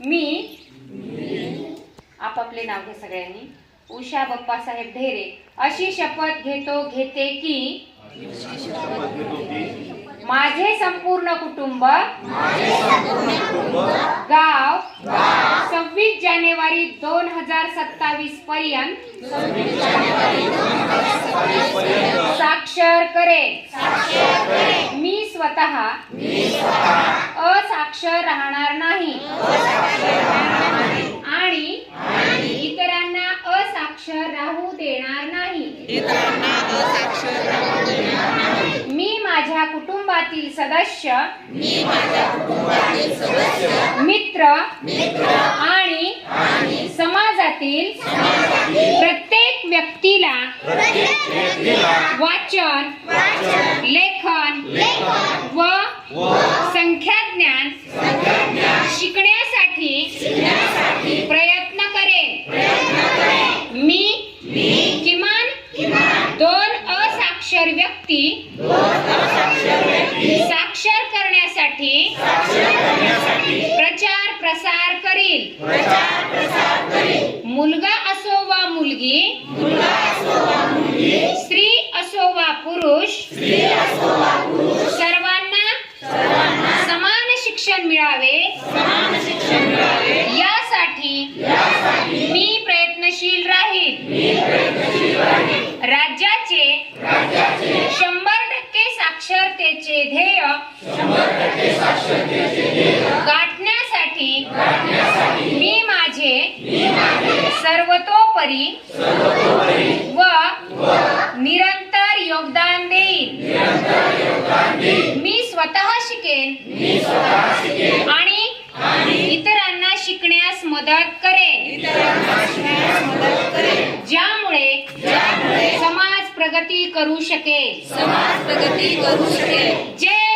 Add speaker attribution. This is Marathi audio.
Speaker 1: मी आपापले नाव घे सगळ्यांनी. उषा बाप्पासाहेब ढेरे अशी शपथ घेते की माझे संपूर्ण कुटुंब गाव 26 जानेवारी 2027 पर्यंत साक्षर करेन. मी स्वतः असाक्षर राहणार नाही आणि इतरांना असाक्षर राहू देणार नाही. मी माझ्या कुटुंबातील सदस्य, मित्र आणि समाजातील प्रत्येक व्यक्तीला वाचन, लेखन व संख्याज्ञान शिकण्यासाठी प्रयत्न करेन. मी किमान 2 असाक्षर व्यक्ती साक्षर करण्यासाठी प्रचार प्रसार करील. मुलगा असो वा मुलगी, स्त्री असो वा पुरुष, सर्वांना समान शिक्षण मिळावे यासाठी मी प्रयत्नशील राहील. राज्याचे 100% साक्षरतेचे ध्येय गाठण्यासाठी मी माझे सर्वतोपरी व निरंतर योगदान देईन. मी स्वतः शिकेन आणि इतरांना शिकण्यास मदत करेन, ज्यामुळे समाज प्रगती करू शकेल. जय